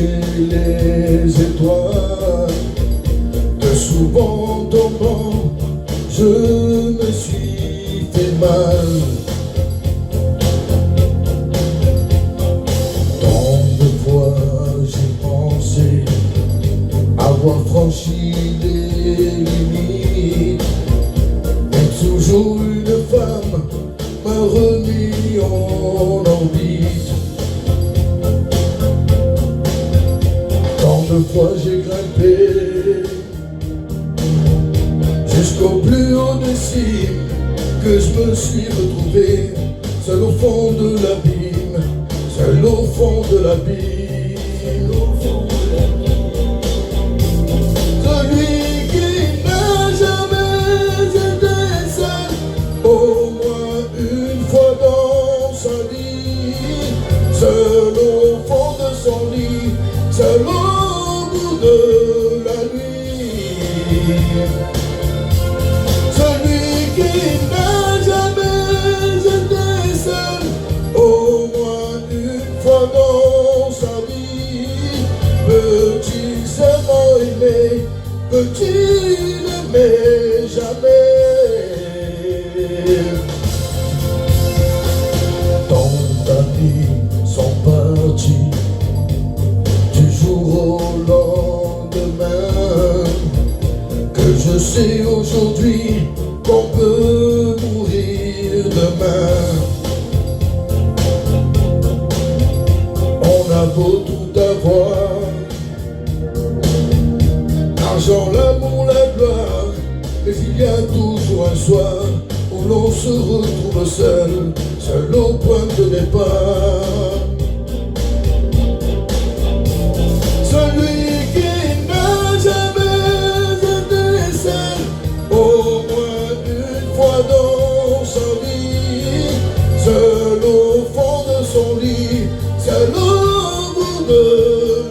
chercher les étoiles, de souvent tombant, je me suis fait mal. Tant de fois j'ai pensé avoir franchi les limites, mais toujours une femme m'a remis en orbite. Tant de fois j'ai grimpé jusqu'au plus haut des cimes, que je me suis retrouvé seul au fond de l'abîme, seul au fond de l'abîme. Celui qui n'a jamais été seul, au moins une fois dans sa vie, seul au fond de son lit, seul au bout de la nuit. Celui qui n'a jamais été seul, au moins une fois dans sa vie, peut-il seulement aimer, peut-il aimer jamais? Tant d'amis sont partis du jour au lendemain, que je sais aujourd'hui qu'on peut mourir demain. On a beau tout avoir, l'argent, l'amour, la gloire, mais il y a toujours un soir où l'on se retrouve seul, seul au point de départ. Celui qui n'a jamais été seul, au moins une fois dans sa vie, seul au fond de son lit, seul au bout de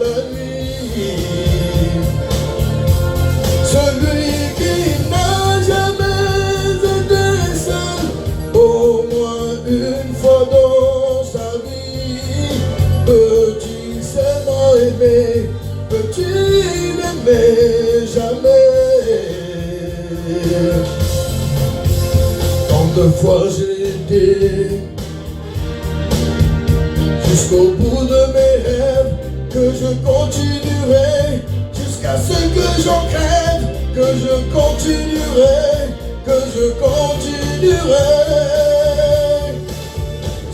la nuit. Celui qui n'a jamais été seul, au moins une fois dans sa vie, peut-il seulement aimer, peut-il aimer jamais? Tant de fois j'ai été jusqu'au bout de mes rêves, que je continuerai jusqu'à ce que j'en crève, que je continuerai, que je continuerai.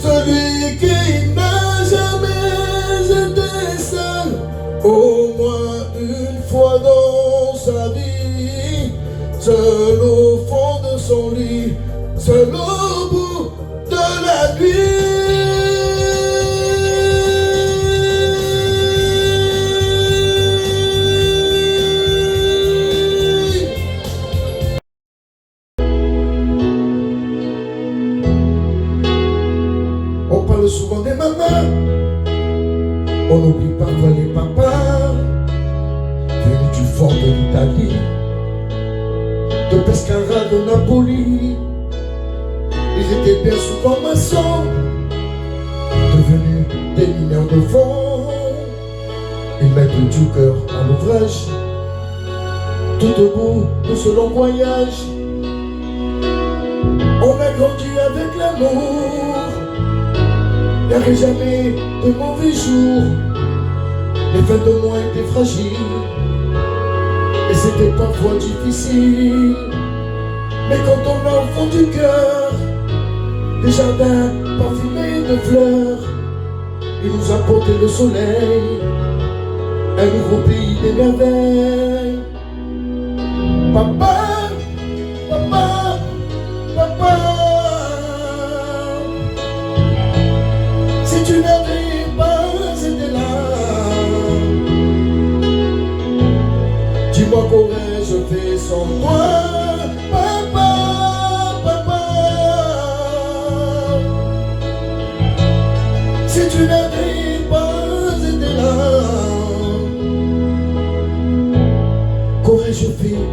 Celui qui n'a jamais été seul, au moins une fois dans sa vie, seul au fond de son lit, seul au bout de la nuit. On parle souvent des mamans, on oublie parfois les papas, venus du fond de l'Italie, de Pescara, de Napoli. Ils étaient bien souvent maçons, devenus des mineurs de fond. Ils mettent du cœur à l'ouvrage, tout au bout de ce long voyage. On a grandi avec l'amour, il n'y avait jamais de mauvais jours. Les fins de mois étaient fragiles et c'était parfois difficile. Mais quand on a au fond du cœur des jardins parfumés de fleurs, il nous a porté le soleil, un nouveau pays des merveilles. Papa, papa, papa, si tu n'avais pas été là, dis-moi qu'aurais-je fait sans toi? Si tu n'avais pas été là, qu'aurais-je fait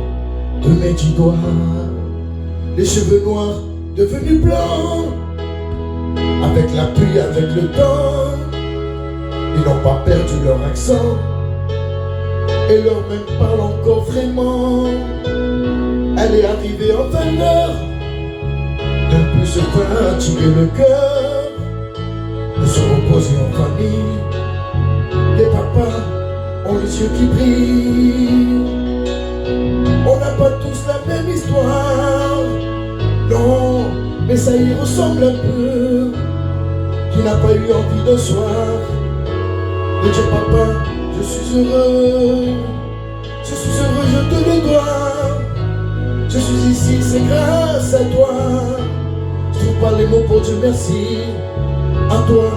de mes 10 doigts? Les cheveux noirs devenus blancs, avec la pluie, avec le temps, Ils n'ont pas perdu leur accent et leur même parle encore vraiment. Elle est arrivée en fin d'heure, ne plus se fatiguer le cœur, de se reposer en famille. Les papas ont les yeux qui brillent. On n'a pas tous la même histoire, non, mais ça y ressemble un peu. Qui n'a pas eu envie de soir de dire papa, je suis heureux, je te le dois. Je suis ici, c'est grâce à toi. Je trouve pas les mots pour dire merci à toi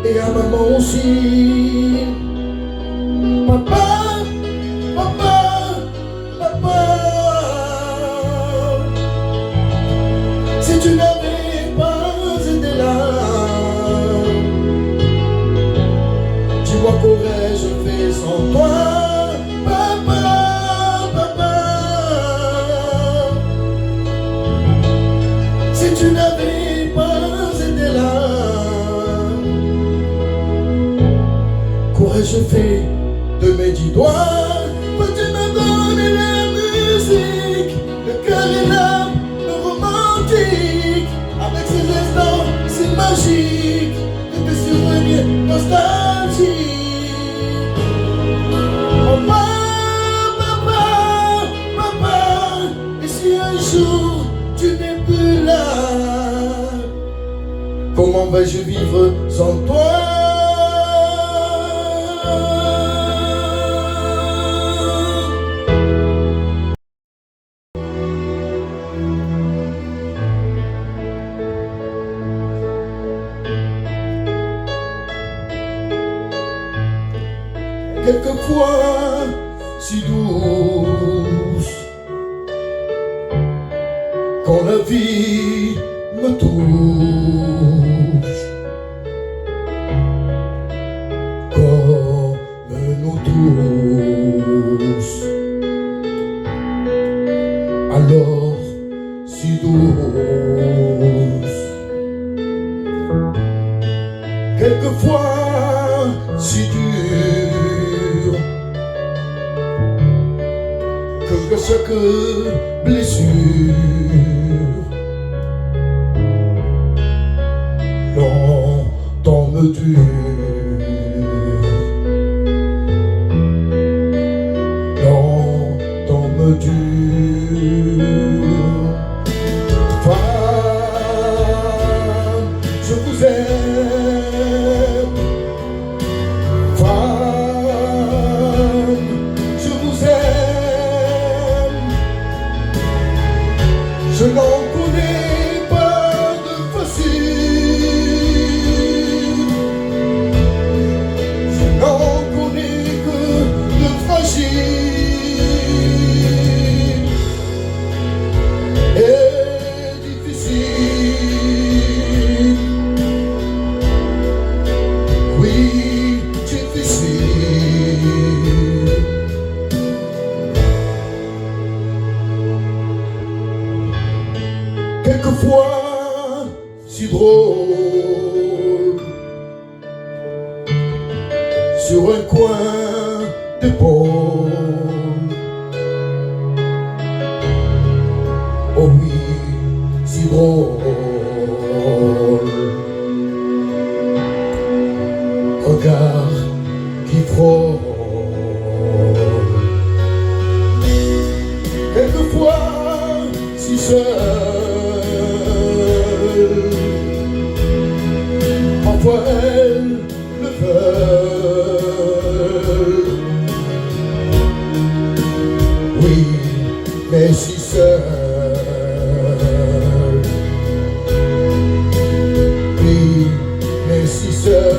et à maman aussi. Papa, papa, papa, si tu n'avais pas été là, dis-moi qu'aurais-je fait sans toi. Papa, papa, si tu n'avais pas été là, qu'aurais-je fait de mes 10 doigts? Peux-tu me donner la musique, le cœur et l'âme, le romantique, avec ces instants si magiques, de tes souvenirs nostalgiques. Papa, papa, papa, et si un jour tu n'es plus là, comment vais-je vivre sans toi? Quelquefois si douce, quand la vie me touche, comme nous tous, alors si douce, quelquefois si dure, que chaque blessure longtemps me dure, longtemps me dure. Femme, je vous aime. Femme, je vous aime. Je n'en connais pas de facile, je n'en connais que de fragile et difficile. Oui, difficile. Quelquefois si drôle, sur un coin d'épaule. Oh oui, si drôle, regard qui frôle. Quelquefois si seul, parfois elles le veulent. Oui, mais si seul, oui, mais si seul.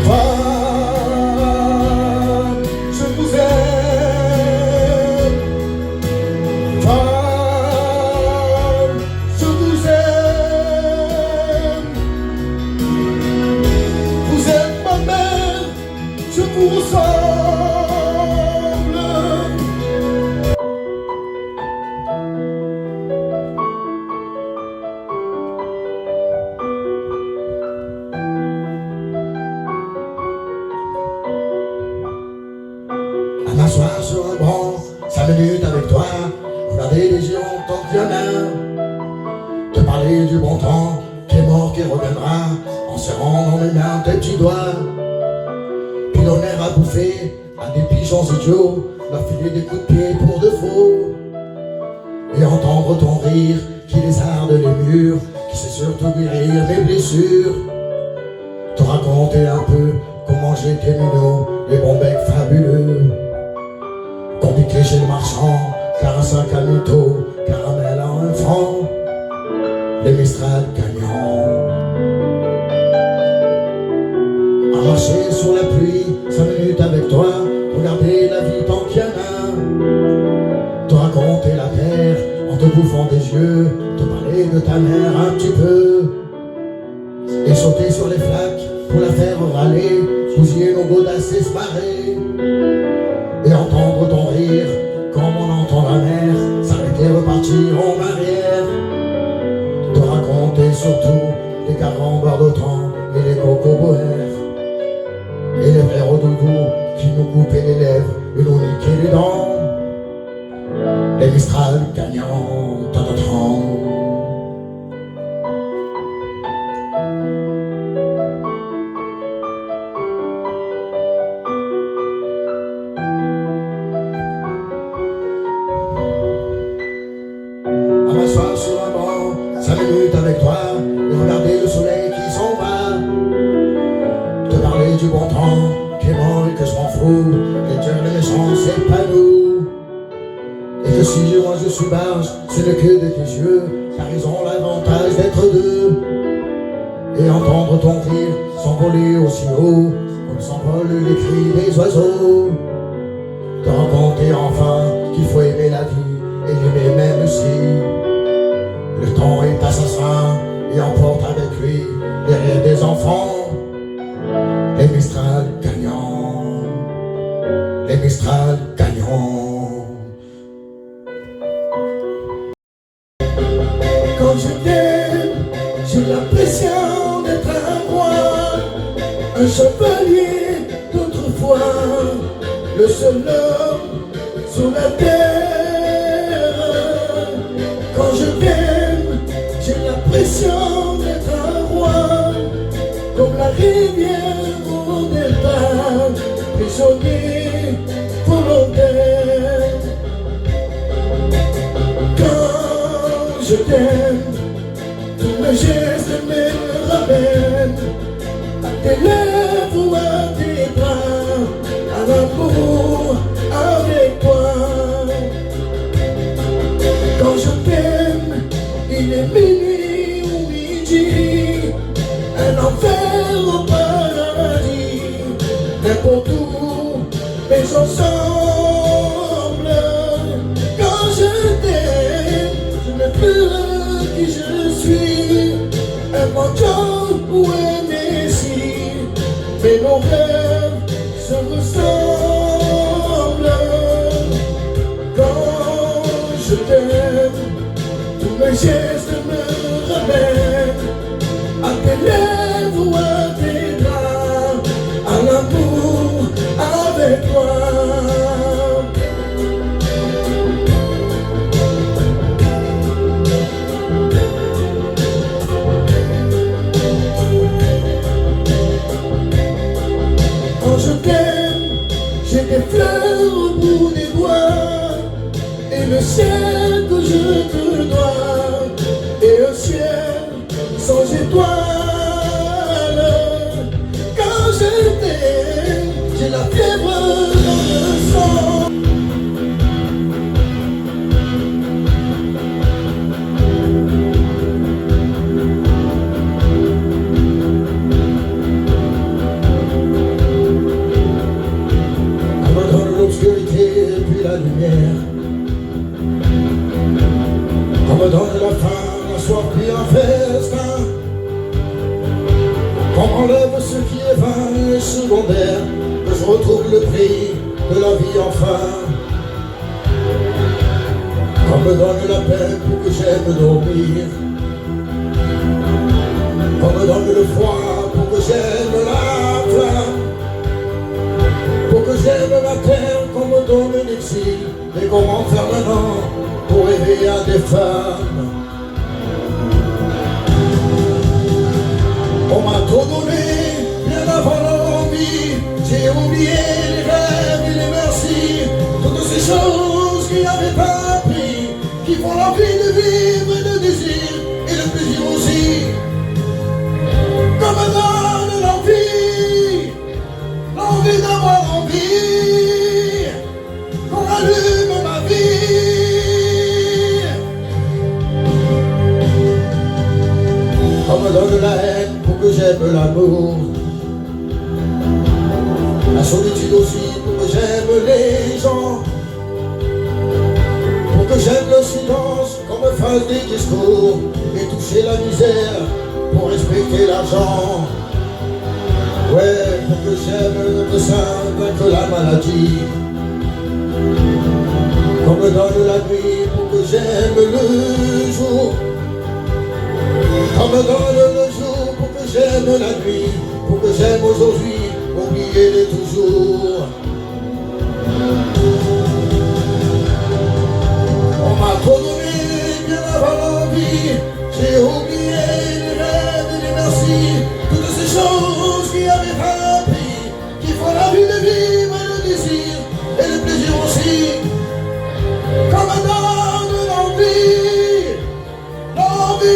Femme, je vous aime. Femme, je vous aime. Vous êtes ma mère, je vous ressemble. m'asseoir sur un banc, 5 minutes avec toi, regarder les géants tant qu'il y en a, te parler du bon temps qui est mort, qui reviendra, en serrant dans mes mains tes petits doigts, puis donner à bouffer à des pigeons idiots, leur filer des coups de pied pour de faux, et entendre ton rire qui lézarde les murs, qui sait surtout guérir mes blessures, te raconter un peu comment j'étais mignon, les bons becs fabuleux, qu'on piquait chez le marchand, car un sac à mytho, caramel à 1 franc, les Mistral gagnants. À marcher sur la pluie, 5 minutes avec toi, regarder la vie tant qu'il y en a, te raconter la terre en te bouffant des yeux, te parler de ta mère un petit peu, et sauter sur les flaques pour la faire râler, bousiller nos godasses et se barrer, et entendre ton rire comme on entend la mer s'arrêter, repartir en arrière, te raconter surtout les carambars d'autant et les cocoboères, et les vrais doudous qui nous coupaient les lèvres et nous niquaient les dents, les Mistral gagnants, ta-ta-tan. À m'asseoir sur un banc, 5 minutes avec toi, et regarder le soleil qui s'en va, te parler du bon temps qui est mort et que je m'en fous, et dire les méchants c'est pas nous, et que si moi je suis barge, c'est le que de tes yeux, car ils ont l'avantage d'être deux, et entendre ton rire s'envoler aussi haut, comme s'envolent les cris des oiseaux, te raconter enfin qu'il faut aimer la vie, et l'aimer même si le temps est assassin et emporte avec lui les rires des enfants, les Mistral gagnants, les Mistral gagnants. Quand je t'aime, j'ai l'impression d'être un roi, un chevalier d'autrefois, le seul homme sur la terre. Quand je t'aime, j'ai l'impression d'être un roi, comme la rivière au départ, prisonnier volontaire. Quand je t'aime, tous mes gestes me ramènent à tes lèvres ou à tes bras, à l'amour avec toi. Quand je t'aime, il est minuit ou midi, un enfer au paradis, n'importe où, mais ensemble. Quand je t'aime, je ne plus qui je suis, un mentor ou un messie, mais nos rêves se ressemblent. Quand je t'aime, tous mes gestes me ramènent à tes lèvres ou à tes bras, à l'amour avec toi. Quand je t'aime, j'ai des fleurs au bout des doigts, et le ciel que je te dois, et un ciel sans étoiles. Quand je t'aime, j'ai la fièvre dans le sang. Abandonne l'obscurité et puis la lumière, on me donne la faim, la soif puis un festin, qu'on enlève ce qui est vain et secondaire, que je retrouve le prix de la vie enfin, qu'on me donne la peine pour que j'aime dormir, qu'on me donne le froid pour que j'aime la flamme, pour que j'aime la terre, qu'on me donne comment faire maintenant pour rêver à des femmes? On m'a trop donné, bien avant l'envie. J'ai oublié les rêves et les merci. Toutes ces choses qui n'avaient pas pris, qui font l'envie de vivre et le désir et le plaisir aussi. Comme donne l'envie d'avoir envie, qu'on allume ma vie. On me donne la haine pour que j'aime l'amour, la solitude aussi pour que j'aime les gens, pour que j'aime le silence, qu'on me fasse des discours et toucher la misère pour respecter l'argent. Ouais, pour que j'aime notre sein, vaincre la maladie, qu'on me donne la nuit pour que j'aime le jour, qu'on me donne le jour pour que j'aime la nuit, pour que j'aime aujourd'hui, oublier de toujours. On m'a trop donné bien avant l'envie, j'ai oublié les rêves et les merci, toutes ces choses qui avaient pas pris, qui font la vie de vivre et le désir et le plaisir aussi. Comme donne l'envie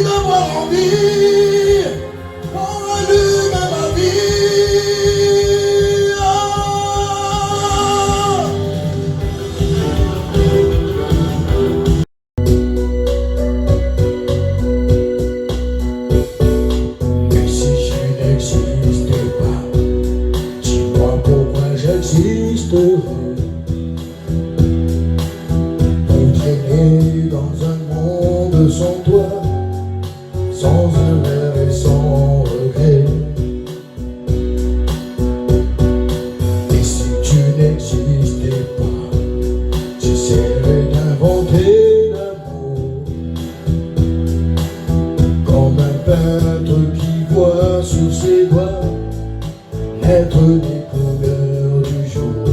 d'avoir envie, qu'on allume ma vie. Ah. Et si je n'existais pas, dis-moi pourquoi j'existerais. Dans un monde sans toi, sans erreur et sans regret. Et si tu n'existais pas, j'essaierais d'inventer l'amour, comme un peintre qui voit sur ses doigts naître les couleurs du jour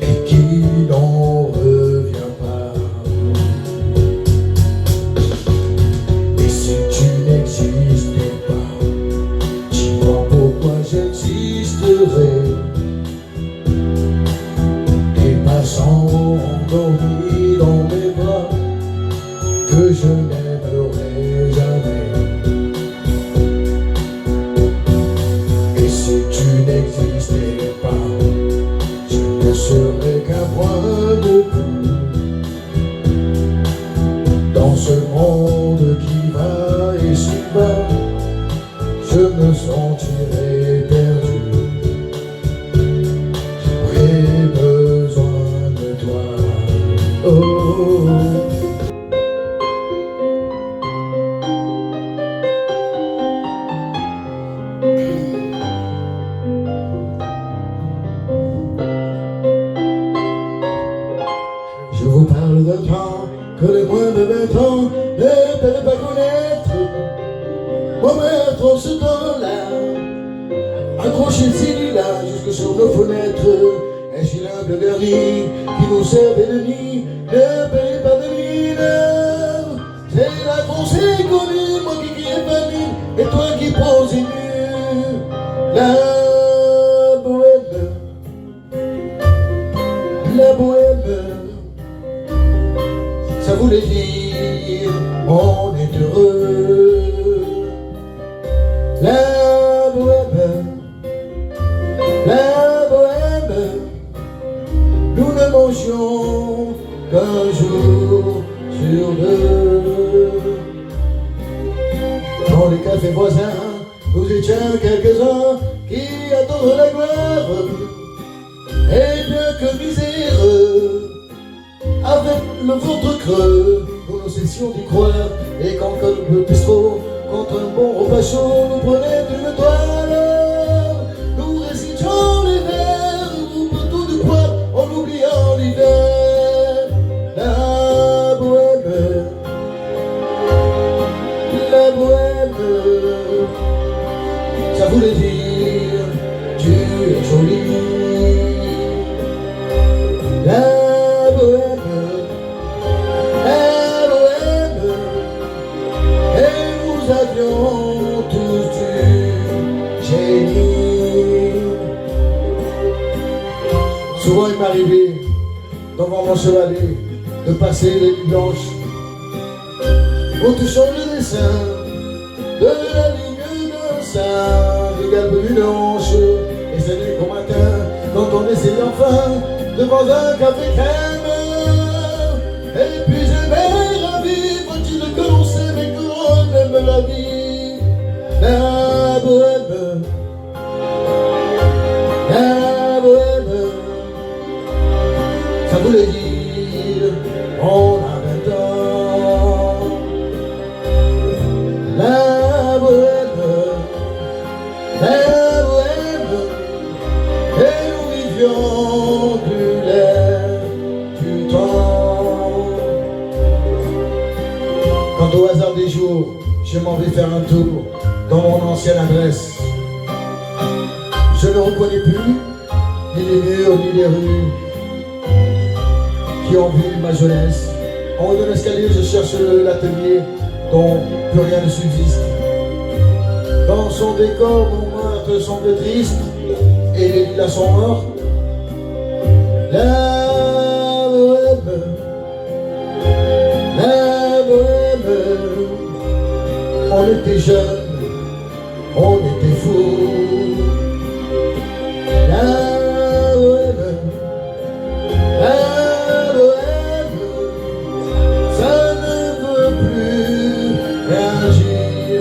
et qui n'en revient pas. Et si tu n'existais pas, dis-moi pourquoi j'existerais. Des passants endormis dans mes bras que je n'aimerais jamais. Et si tu n'existais pas, je ne serais qu'un point de vue dans ce monde qui va et s'y va. Je me sentirais perdu. J'aurais besoin de toi. Oh, oh, oh. Je vous parle d'un temps que les moins de 20 ans ne peuvent pas connaître. Mon maître, on se donne là, accroché de ces lilas jusque sur nos fenêtres. Un cylindre vernis qui nous servait de nid ne paye pas de mine. C'est là qu'on s'est connu, moi qui est famille et toi qui poses nu. La bohème, la bohème, ça voulait dire on est heureux. La bohème, nous ne mangions qu'un jour sur deux. Dans les cafés voisins, nous étions quelques-uns qui attendent la gloire. Et bien que miséreux, avec le ventre creux, nous ne cessions d'y croire. Et quand le bistrot, contre un bon repas chaud, nous prenait une toile, nous récitions les vers, nous tout de quoi, en oubliant l'hiver. La bohème, ça voulait dire tu es jolie. La Souvent il m'arrivait, devant mon chevalet, de passer les nuits blanches, en touchant le dessin de la ligne d'un sein, des galbes d'une hanche, et c'est les gros matins, quand on essaie enfin, devant un café crème, et puis j'aimais la vie, faut-il que l'on s'aime et que l'on aime la vie, la bohème, la bohème, ça voulait dire, on a 20 ans, la bohème, et nous vivions du l'air du temps. Quand au hasard des jours, je m'en vais faire un tour dans mon ancienne adresse, je ne reconnais plus ni les murs ni les rues qui ont vu ma jeunesse. En haut de l'escalier, je cherche l'atelier dont plus rien ne subsiste. Dans son décor, mon meurtre semble triste et les lilas sont morts. La bohème, la bohème, on était jeunes, on était fous. La bohème, la bohème, ça ne veut plus agir.